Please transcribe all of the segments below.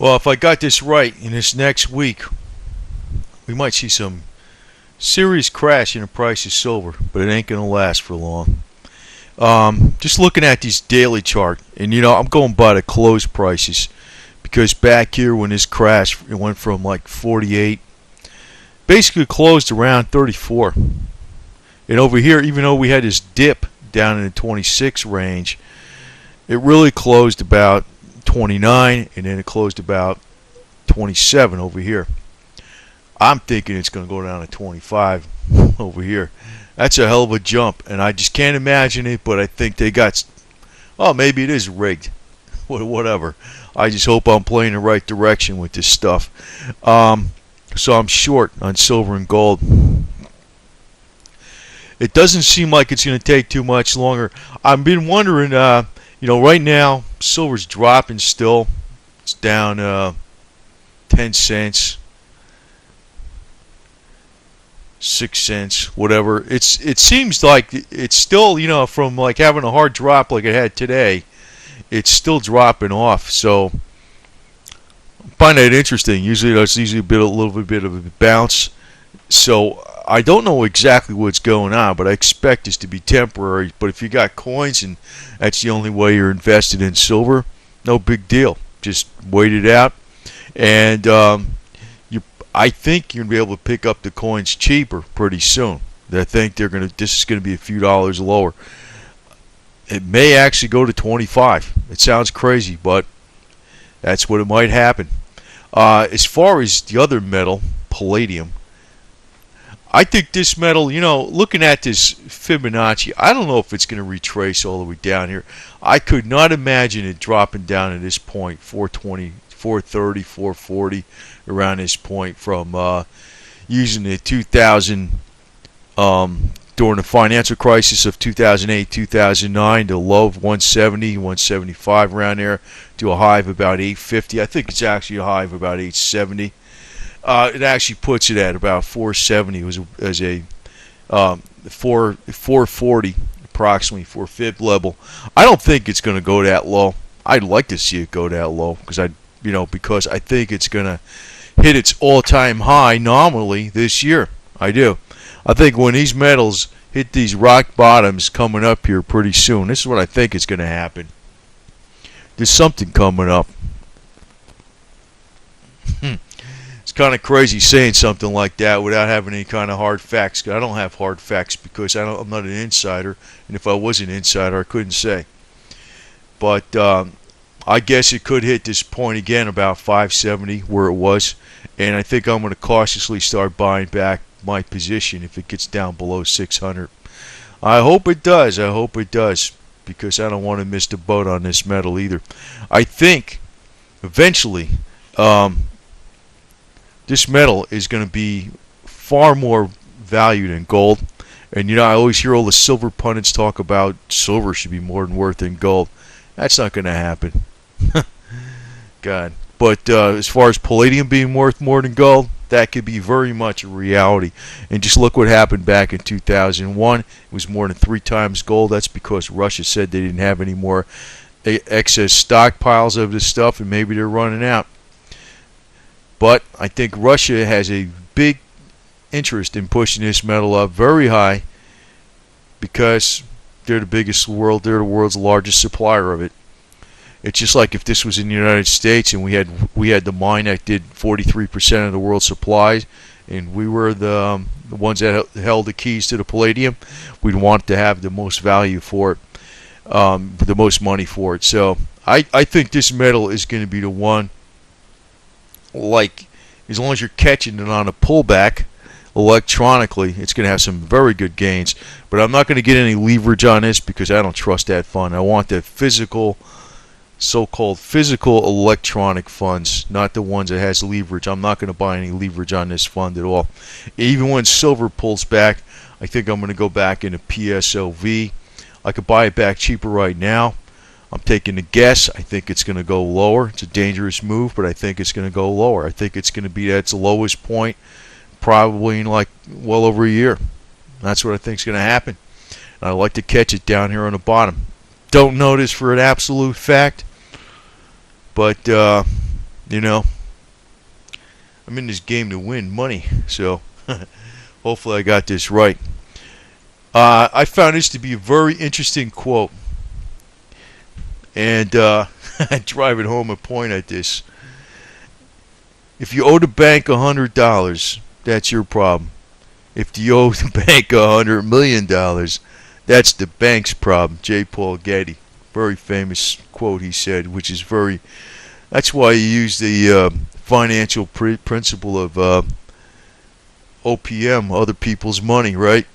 Well, if I got this right, in this next week, we might see some serious crash in the price of silver, but it ain't gonna last for long. Just looking at this daily chart, and I'm going by the close prices because back here when this crashed, it went from like 48, basically closed around 34, and over here, even though we had this dip down in the 26 range, it really closed about 29, and then it closed about 27 over here. I'm thinking it's going to go down to 25 over here. That's a hell of a jump, and I just can't imagine it, but I think they got, oh, maybe it is rigged. Whatever. I just hope I'm playing the right direction with this stuff. So I'm short on silver and gold. It doesn't seem like it's going to take too much longer. I've been wondering, right now, silver's dropping still. It's down 10 cents. 6 cents, whatever. It seems like it's still, from like having a hard drop like it had today, it's still dropping off. So I find that interesting. Usually there's a little bit of a bounce. So I don't know exactly what's going on, but I expect this to be temporary. But if you got coins and that's the only way you're invested in silver, no big deal. Just wait it out, and I think you're gonna be able to pick up the coins cheaper pretty soon. I think this is gonna be a few dollars lower. It may actually go to 25. It sounds crazy, but that's what it might happen. As far as the other metal, palladium, I think this metal, looking at this Fibonacci, I don't know if it's going to retrace all the way down here. I could not imagine it dropping down at this point, 420, 430, 440, around this point from using the 2000, during the financial crisis of 2008, 2009, the low of 170, 175 around there, to a high of about 850. I think it's actually a high of about 870. It actually puts it at about 470 as a 440 approximately for fib level. I don't think it's going to go that low. I'd like to see it go that low because I think it's going to hit its all-time high nominally this year. I do. I think when these metals hit these rock bottoms coming up here pretty soon, this is what I think is going to happen. There's something coming up. It's kind of crazy saying something like that without having any kind of hard facts. I don't have hard facts because I'm not an insider, and if I was an insider, I couldn't say. But I guess it could hit this point again about 570 where it was, and I think I'm going to cautiously start buying back my position if it gets down below 600. I hope it does. I hope it does because I don't want to miss the boat on this metal either. I think eventually this metal is going to be far more value than gold. And I always hear all the silver pundits talk about silver should be more than worth than gold. That's not going to happen. God. But as far as palladium being worth more than gold, that could be very much a reality. And just look what happened back in 2001. It was more than 3 times gold. That's because Russia said they didn't have any more excess stockpiles of this stuff, and maybe they're running out. But I think Russia has a big interest in pushing this metal up very high because they're the biggest in the world. They're the world's largest supplier of it. It's just like if this was in the United States and we had the mine that did 43% of the world's supplies, and we were the ones that held the keys to the palladium, we'd want to have the most value for it, the most money for it. So I think this metal is going to be the one. Like, as long as you're catching it on a pullback electronically, it's going to have some very good gains. But I'm not going to get any leverage on this because I don't trust that fund. I want the physical, so-called physical electronic funds, not the ones that has leverage. I'm not going to buy any leverage on this fund at all. Even when silver pulls back, I think I'm going to go back into PSLV. I could buy it back cheaper right now. I'm taking a guess. I think it's going to go lower. It's a dangerous move, but I think it's going to go lower. I think it's going to be at its lowest point probably in like well over a year. That's what I think is going to happen. And I like to catch it down here on the bottom. Don't know this for an absolute fact, but You know, I'm in this game to win money, so hopefully I got this right. I found this to be a very interesting quote, and driving home a point at this. If you owe the bank $100, that's your problem. If you owe the bank $100 million, that's the bank's problem. J. Paul Getty, very famous quote he said, which is very. That's why you use the financial principle of OPM, other people's money, right?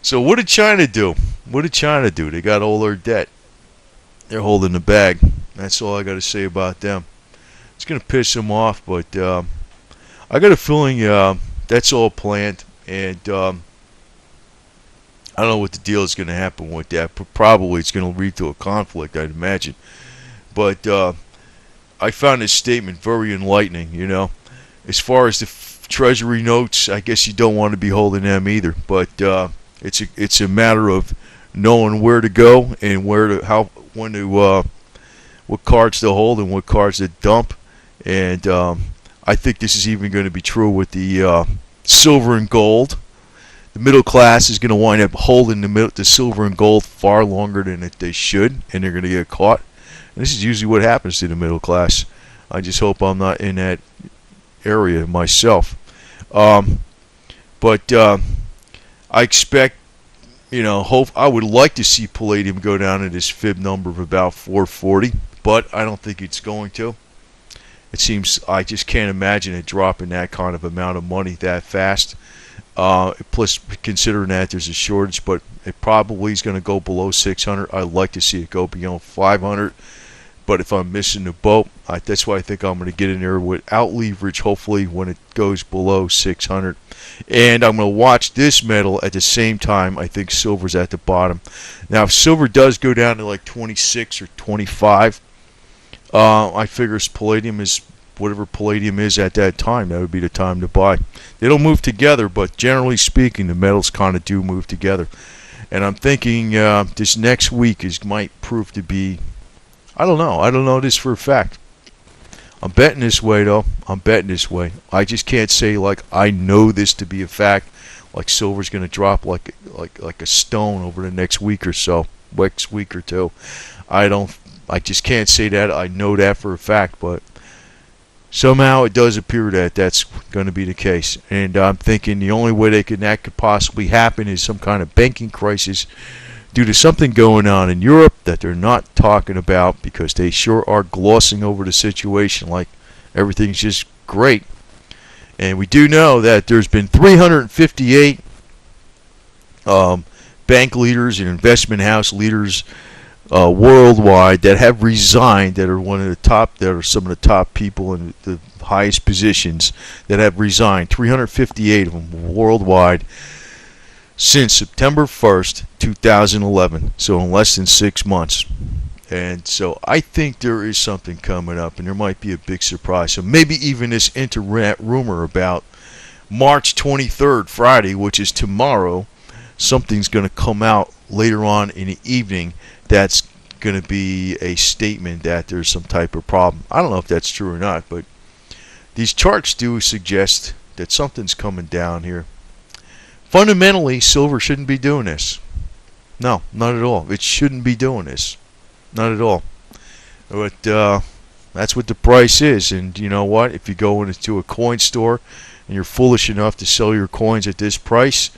So what did China do? What did China do? They got all their debt. They're holding the bag. That's all I got to say about them. It's going to piss them off, but I got a feeling that's all planned, and I don't know what the deal is going to happen with that. But probably it's going to lead to a conflict, I'd imagine. But I found this statement very enlightening, you know. As far as the Treasury notes, I guess you don't want to be holding them either. But it's a matter of knowing where to go and when to what cards to hold and what cards to dump. And I think this is even going to be true with the silver and gold. The middle class is going to wind up holding the silver and gold far longer than they should, and they're going to get caught. And this is usually what happens to the middle class. I just hope I'm not in that area myself. But I expect, I would like to see Palladium go down to this fib number of about 440, but I don't think it's going to. It seems I just can't imagine it dropping that kind of amount of money that fast. Plus, considering that there's a shortage, but it probably is going to go below 600. I'd like to see it go beyond 500. But if I'm missing the boat, that's why I think I'm going to get in there without leverage, hopefully, when it goes below 600. And I'm going to watch this metal at the same time. I think silver's at the bottom. Now, if silver does go down to like 26 or 25, I figure Palladium is whatever Palladium is at that time. That would be the time to buy. They don't move together, but generally speaking, the metals kind of do move together. And I'm thinking this next week might prove to be, I don't know. I don't know this for a fact. I'm betting this way, though. I'm betting this way. I just can't say, like, I know this to be a fact. Like silver's going to drop like a stone over the next week or so, next week or two. I just can't say that. I know that for a fact, but somehow it does appear that that's going to be the case. And I'm thinking the only way that could possibly happen is some kind of banking crisis due to something going on in Europe that they're not talking about, because they sure are glossing over the situation like everything's just great. And we do know that there's been 358 bank leaders and investment house leaders worldwide that have resigned, that are some of the top people in the highest positions that have resigned. 358 of them worldwide since September 1st, 2011, so in less than 6 months. And so I think there is something coming up, and there might be a big surprise. So maybe even this internet rumor about March 23rd, Friday, which is tomorrow, something's going to come out later on in the evening that's going to be a statement that there's some type of problem. I don't know if that's true or not, but these charts do suggest that something's coming down here. Fundamentally, silver shouldn't be doing this. No, not at all. It shouldn't be doing this. Not at all. But that's what the price is. And you know what? If you go into a coin store and you're foolish enough to sell your coins at this price,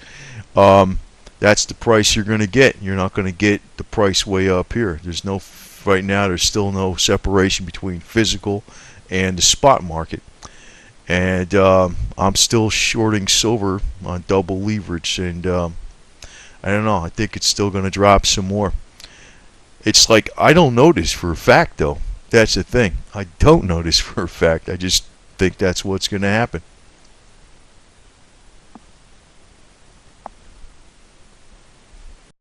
that's the price you're going to get. You're not going to get the price way up here. Right now, there's still no separation between physical and the spot market. And I'm still shorting silver on double leverage, and I don't know. I think it's still going to drop some more. It's like I don't know this for a fact, though. That's the thing. I don't know this for a fact. I just think that's what's going to happen.